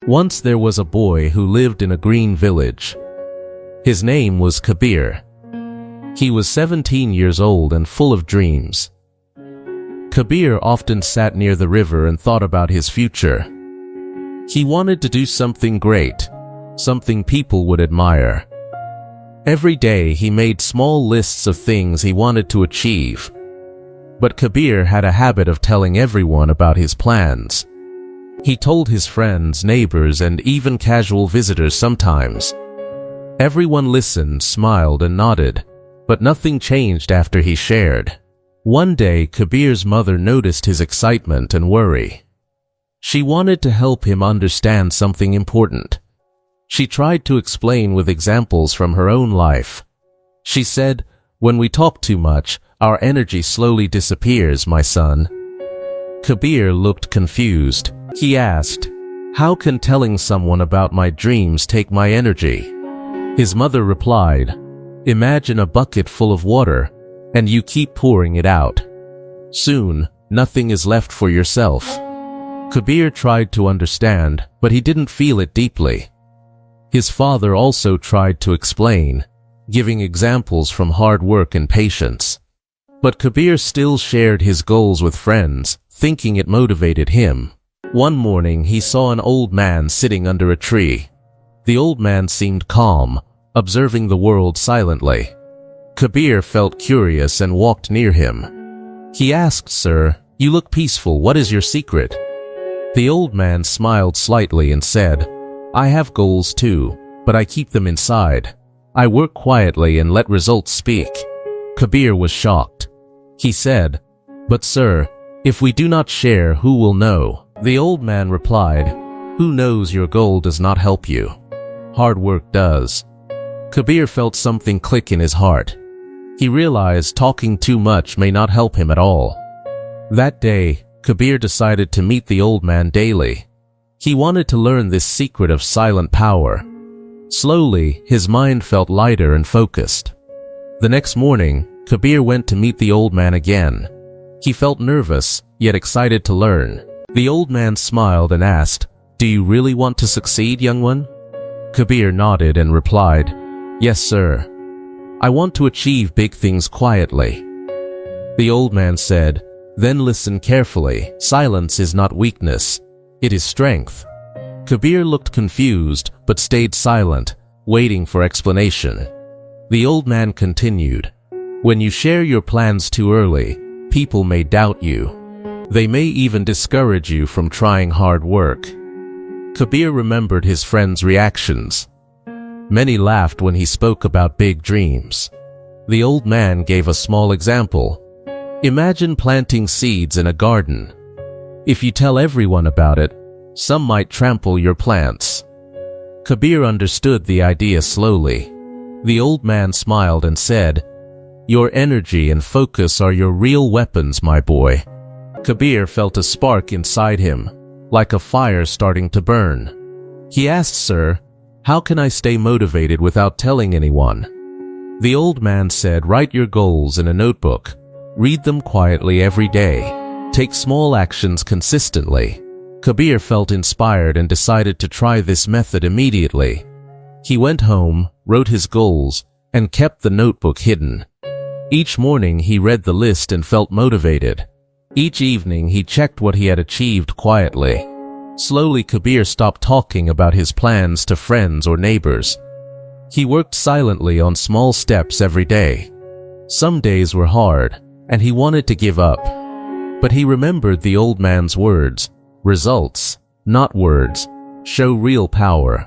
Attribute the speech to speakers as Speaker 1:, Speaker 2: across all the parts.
Speaker 1: Once there was a boy who lived in a green village. His name was Kabeer. He was 17 years old and full of dreams. Kabeer often sat near the river and thought about his future. He wanted to do something great, something people would admire. Every day he made small lists of things he wanted to achieve. But Kabeer had a habit of telling everyone about his plans. He told his friends, neighbors, and even casual visitors sometimes. Everyone listened, smiled, and nodded, but nothing changed after he shared. One day, Kabeer's mother noticed his excitement and worry. She wanted to help him understand something important. She tried to explain with examples from her own life. She said, "When we talk too much, our energy slowly disappears, my son." Kabeer looked confused. He asked, "How can telling someone about my dreams take my energy?" His mother replied, "Imagine a bucket full of water, and you keep pouring it out. Soon, nothing is left for yourself." Kabeer tried to understand, but he didn't feel it deeply. His father also tried to explain, giving examples from hard work and patience. But Kabeer still shared his goals with friends, thinking it motivated him. One morning he saw an old man sitting under a tree. The old man seemed calm, observing the world silently. Kabeer felt curious and walked near him. He asked, "Sir, you look peaceful. What is your secret?" The old man smiled slightly and said, "I have goals too, but I keep them inside. I work quietly and let results speak." Kabeer was shocked. He said, "But sir, if we do not share, who will know?" The old man replied, "Who knows your goal does not help you? Hard work does." Kabeer felt something click in his heart. He realized talking too much may not help him at all. That day, Kabeer decided to meet the old man daily. He wanted to learn this secret of silent power. Slowly, his mind felt lighter and focused. The next morning, Kabeer went to meet the old man again. He felt nervous, yet excited to learn. The old man smiled and asked, "Do you really want to succeed, young one?" Kabeer nodded and replied, "Yes, sir. I want to achieve big things quietly." The old man said, "Then listen carefully. Silence is not weakness. It is strength." Kabeer looked confused but stayed silent, waiting for explanation. The old man continued, "When you share your plans too early, people may doubt you. They may even discourage you from trying hard work." Kabeer remembered his friends' reactions. Many laughed when he spoke about big dreams. The old man gave a small example. Imagine planting seeds in a garden. If you tell everyone about it, some might trample your plants. Kabeer understood the idea slowly. The old man smiled and said, "Your energy and focus are your real weapons, my boy." Kabeer felt a spark inside him, like a fire starting to burn. He asked, "Sir, how can I stay motivated without telling anyone?" The old man said, "Write your goals in a notebook. Read them quietly every day. Take small actions consistently." Kabeer felt inspired and decided to try this method immediately. He went home, wrote his goals, and kept the notebook hidden. Each morning he read the list and felt motivated. Each evening he checked what he had achieved quietly. Slowly Kabeer stopped talking about his plans to friends or neighbors. He worked silently on small steps every day. Some days were hard, and he wanted to give up. But he remembered the old man's words, "Results, not words, show real power."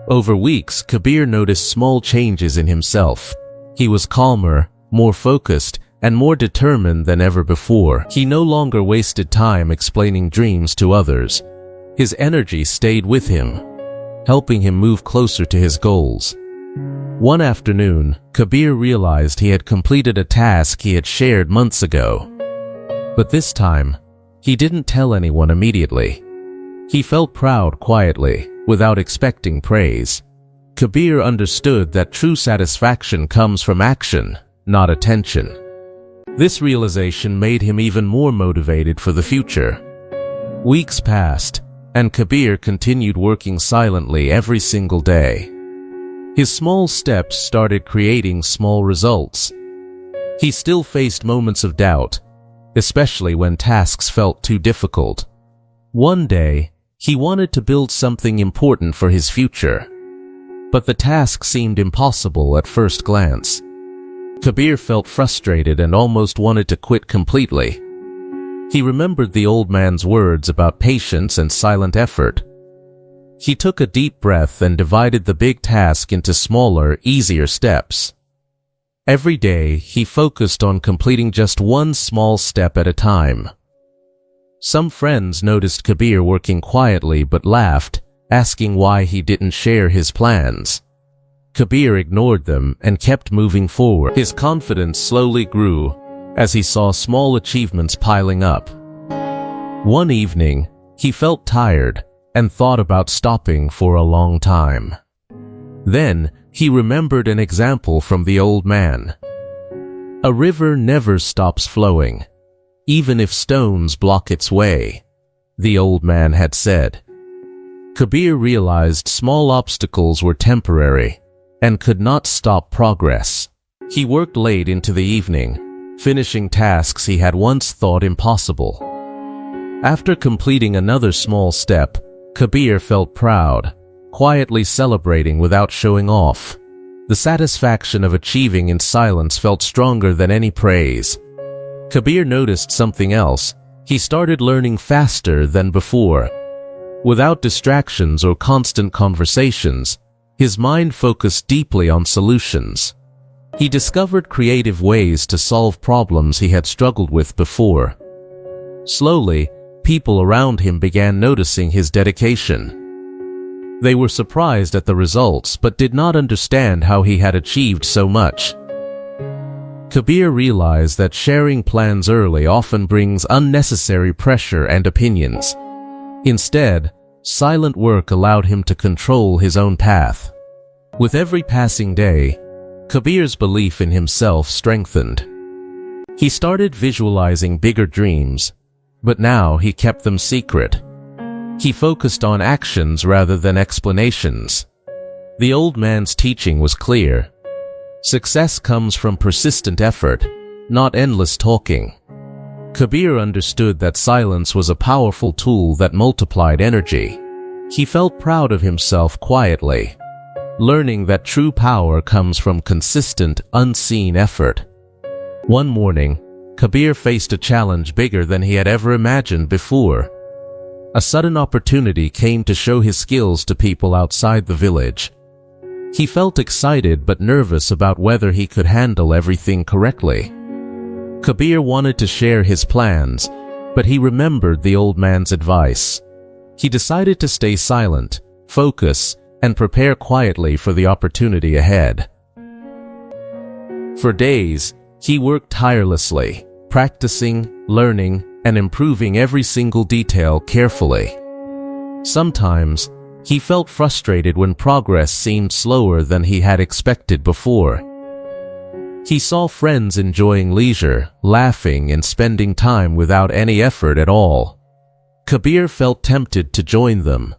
Speaker 1: Over weeks, Kabeer noticed small changes in himself. He was calmer, more focused, and more determined than ever before. He no longer wasted time explaining dreams to others. His energy stayed with him, helping him move closer to his goals. One afternoon, Kabeer realized he had completed a task he had shared months ago. But this time, he didn't tell anyone immediately. He felt proud quietly, without expecting praise. Kabeer understood that true satisfaction comes from action, not attention. This realization made him even more motivated for the future. Weeks passed, and Kabeer continued working silently every single day. His small steps started creating small results. He still faced moments of doubt, especially when tasks felt too difficult. One day, he wanted to build something important for his future, but the task seemed impossible at first glance. Kabeer felt frustrated and almost wanted to quit completely. He remembered the old man's words about patience and silent effort. He took a deep breath and divided the big task into smaller, easier steps. Every day, he focused on completing just one small step at a time. Some friends noticed Kabeer working quietly but laughed, asking why he didn't share his plans. Kabeer ignored them and kept moving forward. His confidence slowly grew as he saw small achievements piling up. One evening, he felt tired and thought about stopping for a long time. Then, he remembered an example from the old man. A river never stops flowing, even if stones block its way, the old man had said. Kabeer realized small obstacles were temporary and could not stop progress. He worked late into the evening, finishing tasks he had once thought impossible. After completing another small step, Kabeer felt proud, quietly celebrating without showing off. The satisfaction of achieving in silence felt stronger than any praise. Kabeer noticed something else. He started learning faster than before. Without distractions or constant conversations, his mind focused deeply on solutions. He discovered creative ways to solve problems he had struggled with before. Slowly, people around him began noticing his dedication. They were surprised at the results but did not understand how he had achieved so much. Kabeer realized that sharing plans early often brings unnecessary pressure and opinions. Instead, silent work allowed him to control his own path. With every passing day, Kabeer's belief in himself strengthened. He started visualizing bigger dreams, but now he kept them secret. He focused on actions rather than explanations. The old man's teaching was clear. Success comes from persistent effort, not endless talking. Kabeer understood that silence was a powerful tool that multiplied energy. He felt proud of himself quietly, learning that true power comes from consistent, unseen effort. One morning, Kabeer faced a challenge bigger than he had ever imagined before. A sudden opportunity came to show his skills to people outside the village. He felt excited but nervous about whether he could handle everything correctly. Kabeer wanted to share his plans, but he remembered the old man's advice. He decided to stay silent, focus, and prepare quietly for the opportunity ahead. For days, he worked tirelessly, practicing, learning, and improving every single detail carefully. Sometimes, he felt frustrated when progress seemed slower than he had expected before. He saw friends enjoying leisure, laughing, and spending time without any effort at all. Kabeer felt tempted to join them,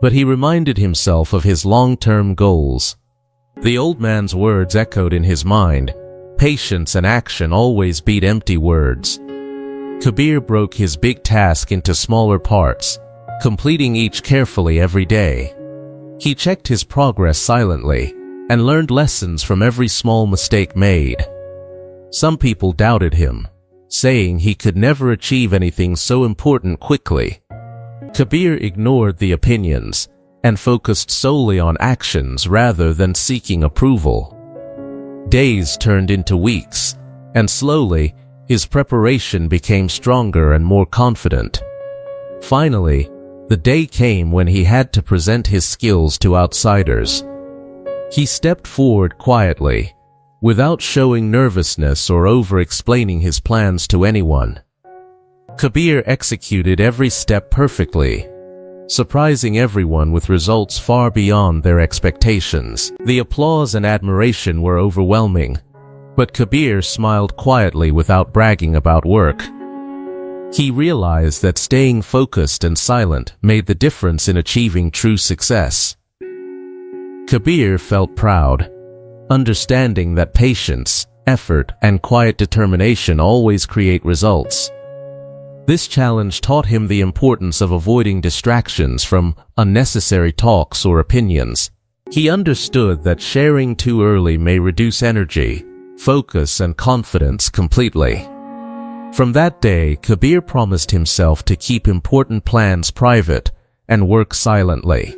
Speaker 1: but he reminded himself of his long-term goals. The old man's words echoed in his mind. Patience and action always beat empty words. Kabeer broke his big task into smaller parts, completing each carefully every day. He checked his progress silently and learned lessons from every small mistake made. Some people doubted him, saying he could never achieve anything so important quickly. Kabeer ignored the opinions and focused solely on actions rather than seeking approval. Days turned into weeks, and slowly, his preparation became stronger and more confident. Finally, the day came when he had to present his skills to outsiders. He stepped forward quietly, without showing nervousness or over-explaining his plans to anyone. Kabeer executed every step perfectly, surprising everyone with results far beyond their expectations. The applause and admiration were overwhelming, but Kabeer smiled quietly without bragging about work. He realized that staying focused and silent made the difference in achieving true success. Kabeer felt proud, understanding that patience, effort, and quiet determination always create results. This challenge taught him the importance of avoiding distractions from unnecessary talks or opinions. He understood that sharing too early may reduce energy, focus, and confidence completely. From that day, Kabeer promised himself to keep important plans private and work silently.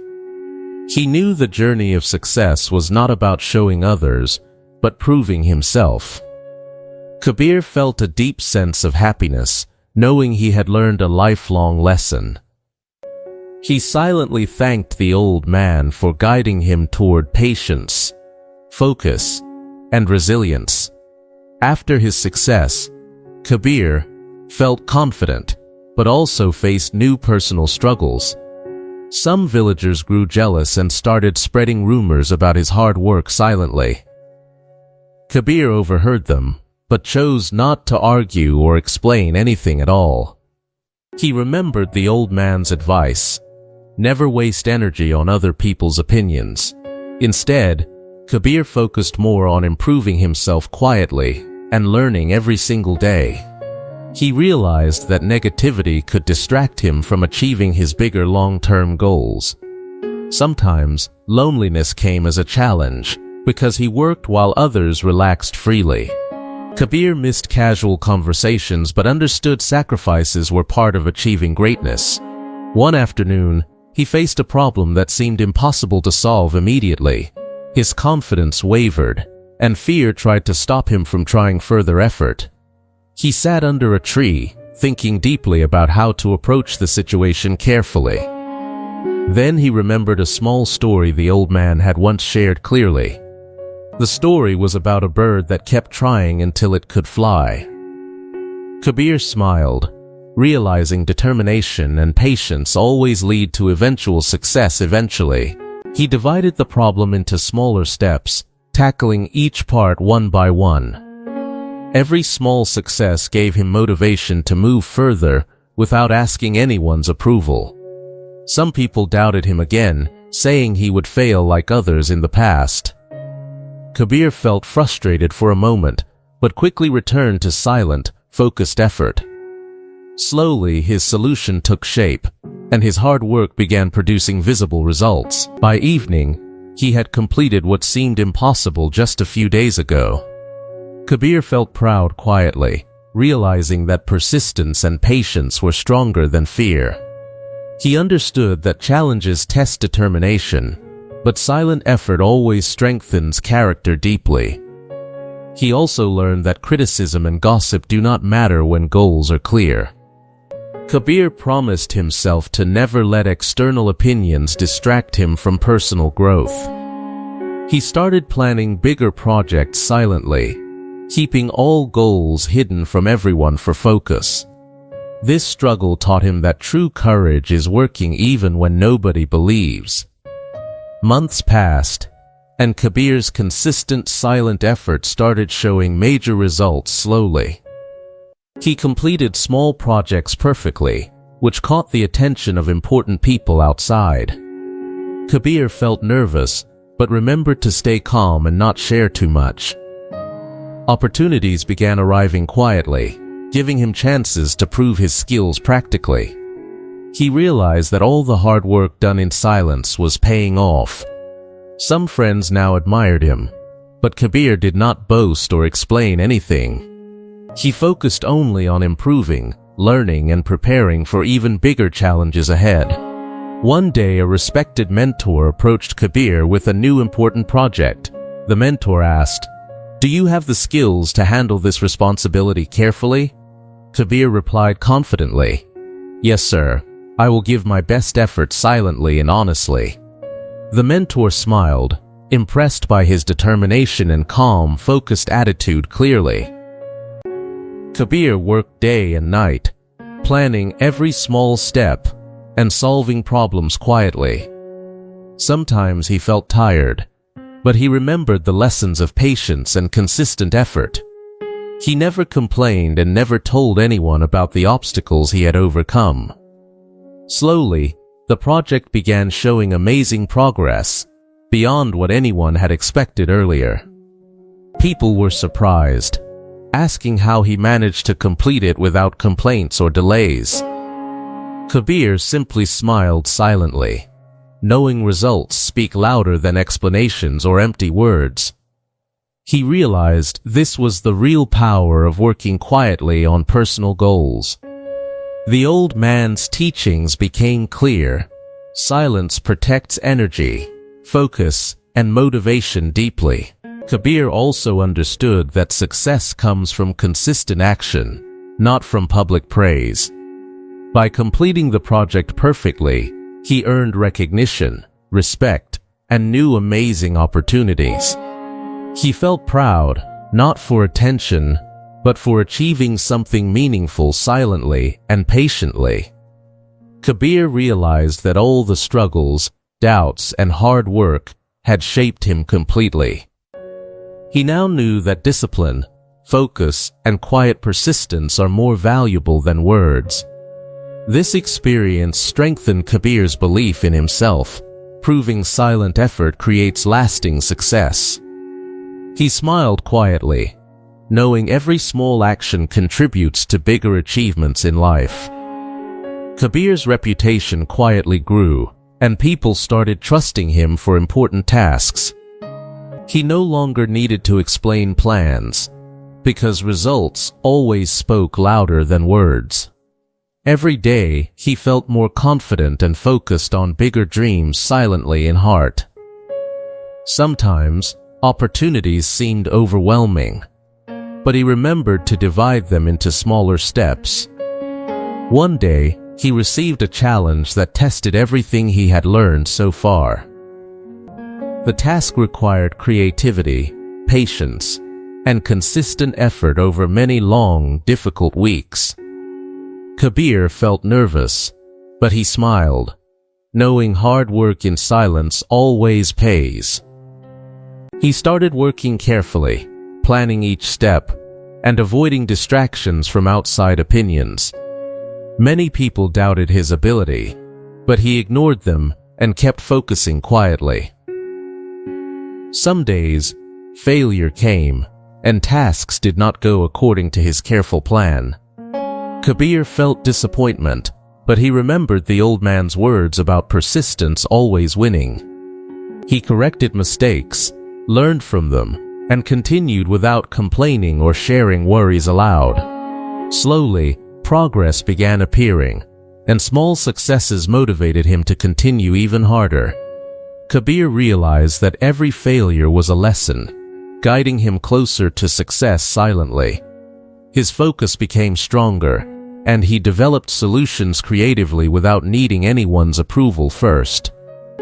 Speaker 1: He knew the journey of success was not about showing others, but proving himself. Kabeer felt a deep sense of happiness, knowing he had learned a lifelong lesson. He silently thanked the old man for guiding him toward patience, focus, and resilience. After his success, Kabeer felt confident, but also faced new personal struggles. Some villagers grew jealous and started spreading rumors about his hard work silently. Kabeer overheard them, but chose not to argue or explain anything at all. He remembered the old man's advice: never waste energy on other people's opinions. Instead, Kabeer focused more on improving himself quietly and learning every single day. He realized that negativity could distract him from achieving his bigger long-term goals. Sometimes, loneliness came as a challenge because he worked while others relaxed freely. Kabeer missed casual conversations but understood sacrifices were part of achieving greatness. One afternoon, he faced a problem that seemed impossible to solve immediately. His confidence wavered, and fear tried to stop him from trying further effort. He sat under a tree, thinking deeply about how to approach the situation carefully. Then he remembered a small story the old man had once shared clearly. The story was about a bird that kept trying until it could fly. Kabeer smiled, realizing determination and patience always lead to eventual success eventually. He divided the problem into smaller steps, tackling each part one by one. Every small success gave him motivation to move further without asking anyone's approval. Some people doubted him again, saying he would fail like others in the past. Kabeer felt frustrated for a moment, but quickly returned to silent, focused effort. Slowly, his solution took shape, and his hard work began producing visible results. By evening, he had completed what seemed impossible just a few days ago. Kabeer felt proud quietly, realizing that persistence and patience were stronger than fear. He understood that challenges test determination, but silent effort always strengthens character deeply. He also learned that criticism and gossip do not matter when goals are clear. Kabeer promised himself to never let external opinions distract him from personal growth. He started planning bigger projects silently, keeping all goals hidden from everyone for focus. This struggle taught him that true courage is working even when nobody believes. Months passed, and Kabeer's consistent silent effort started showing major results slowly. He completed small projects perfectly, which caught the attention of important people outside. Kabeer felt nervous, but remembered to stay calm and not share too much. Opportunities began arriving quietly, giving him chances to prove his skills practically. He realized that all the hard work done in silence was paying off. Some friends now admired him, but Kabeer did not boast or explain anything. He focused only on improving, learning, and preparing for even bigger challenges ahead. One day, a respected mentor approached Kabeer with a new important project. The mentor asked, "Do you have the skills to handle this responsibility carefully?" Kabeer replied confidently, "Yes, sir. I will give my best effort silently and honestly." The mentor smiled, impressed by his determination and calm, focused attitude clearly. Kabeer worked day and night, planning every small step and solving problems quietly. Sometimes he felt tired, but he remembered the lessons of patience and consistent effort. He never complained and never told anyone about the obstacles he had overcome. Slowly, the project began showing amazing progress, beyond what anyone had expected earlier. People were surprised, asking how he managed to complete it without complaints or delays. Kabeer simply smiled silently, knowing results speak louder than explanations or empty words. He realized this was the real power of working quietly on personal goals. The old man's teachings became clear. Silence protects energy, focus, and motivation deeply. Kabeer also understood that success comes from consistent action, not from public praise. By completing the project perfectly, he earned recognition, respect, and new amazing opportunities. He felt proud, not for attention, but for achieving something meaningful silently and patiently. Kabeer realized that all the struggles, doubts, and hard work had shaped him completely. He now knew that discipline, focus, and quiet persistence are more valuable than words. This experience strengthened Kabeer's belief in himself, proving silent effort creates lasting success. He smiled quietly, knowing every small action contributes to bigger achievements in life. Kabeer's reputation quietly grew, and people started trusting him for important tasks. He no longer needed to explain plans, because results always spoke louder than words. Every day, he felt more confident and focused on bigger dreams silently in heart. Sometimes, opportunities seemed overwhelming, but he remembered to divide them into smaller steps. One day, he received a challenge that tested everything he had learned so far. The task required creativity, patience, and consistent effort over many long, difficult weeks. Kabeer felt nervous, but he smiled, knowing hard work in silence always pays. He started working carefully, planning each step, and avoiding distractions from outside opinions. Many people doubted his ability, but he ignored them and kept focusing quietly. Some days, failure came, and tasks did not go according to his careful plan. Kabeer felt disappointment, but he remembered the old man's words about persistence always winning. He corrected mistakes, learned from them, and continued without complaining or sharing worries aloud. Slowly, progress began appearing, and small successes motivated him to continue even harder. Kabeer realized that every failure was a lesson, guiding him closer to success silently. His focus became stronger, and he developed solutions creatively without needing anyone's approval first.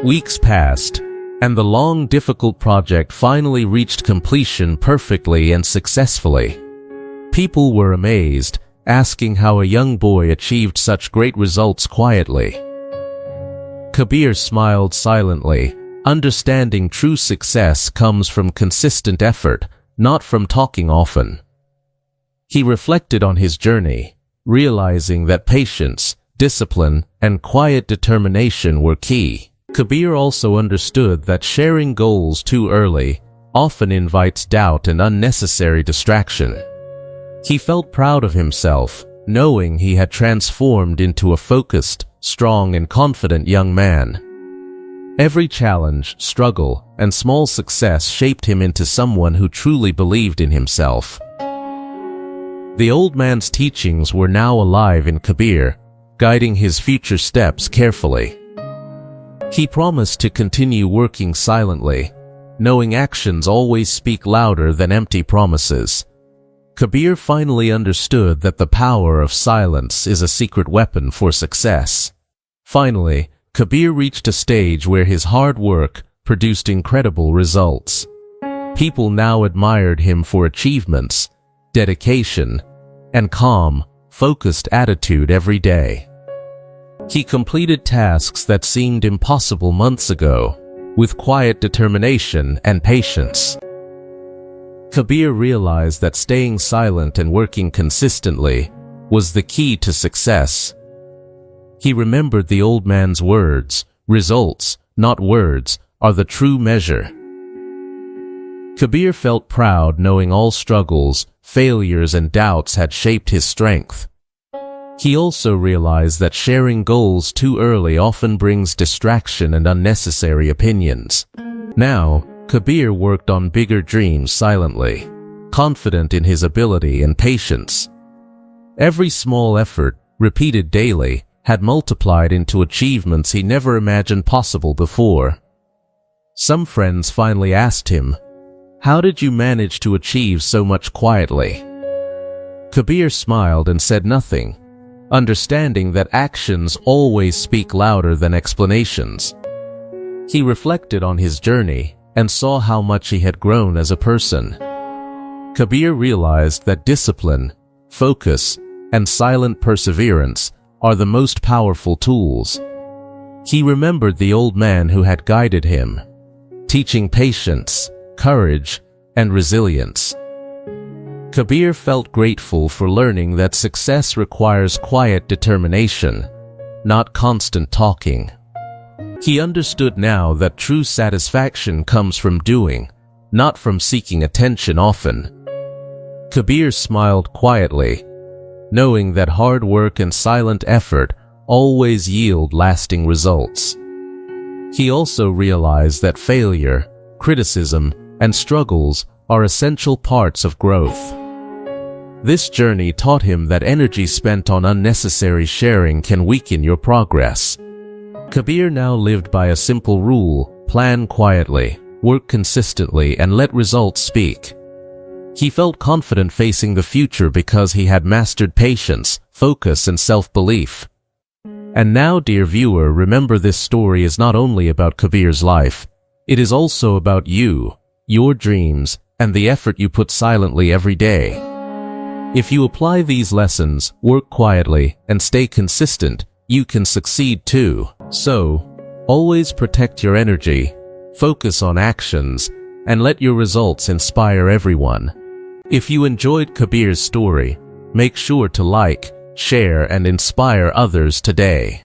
Speaker 1: Weeks passed, and the long, difficult project finally reached completion perfectly and successfully. People were amazed, asking how a young boy achieved such great results quietly. Kabeer smiled silently, understanding true success comes from consistent effort, not from talking often. He reflected on his journey, realizing that patience, discipline, and quiet determination were key. Kabeer also understood that sharing goals too early often invites doubt and unnecessary distraction. He felt proud of himself, knowing he had transformed into a focused, strong, and confident young man. Every challenge, struggle, and small success shaped him into someone who truly believed in himself. The old man's teachings were now alive in Kabeer, guiding his future steps carefully. He promised to continue working silently, knowing actions always speak louder than empty promises. Kabeer finally understood that the power of silence is a secret weapon for success. Finally, Kabeer reached a stage where his hard work produced incredible results. People now admired him for achievements, dedication, and calm, focused attitude every day. He completed tasks that seemed impossible months ago, with quiet determination and patience. Kabeer realized that staying silent and working consistently was the key to success. He remembered the old man's words, "Results, not words, are the true measure." Kabeer felt proud knowing all struggles, failures, and doubts had shaped his strength. He also realized that sharing goals too early often brings distraction and unnecessary opinions. Now, Kabeer worked on bigger dreams silently, confident in his ability and patience. Every small effort, repeated daily, had multiplied into achievements he never imagined possible before. Some friends finally asked him, "How did you manage to achieve so much quietly?" Kabeer smiled and said nothing, understanding that actions always speak louder than explanations. He reflected on his journey and saw how much he had grown as a person. Kabeer realized that discipline, focus, and silent perseverance are the most powerful tools. He remembered the old man who had guided him, teaching patience, courage, and resilience. Kabeer felt grateful for learning that success requires quiet determination, not constant talking. He understood now that true satisfaction comes from doing, not from seeking attention often. Kabeer smiled quietly, knowing that hard work and silent effort always yield lasting results. He also realized that failure, criticism, and struggles are essential parts of growth. This journey taught him that energy spent on unnecessary sharing can weaken your progress. Kabeer now lived by a simple rule: plan quietly, work consistently, and let results speak. He felt confident facing the future because he had mastered patience, focus, and self-belief. And now, dear viewer, remember, this story is not only about Kabeer's life, it is also about you, your dreams, and the effort you put silently every day. If you apply these lessons, work quietly, and stay consistent, you can succeed too. So, always protect your energy, focus on actions, and let your results inspire everyone. If you enjoyed Kabeer's story, make sure to like, share, and inspire others today.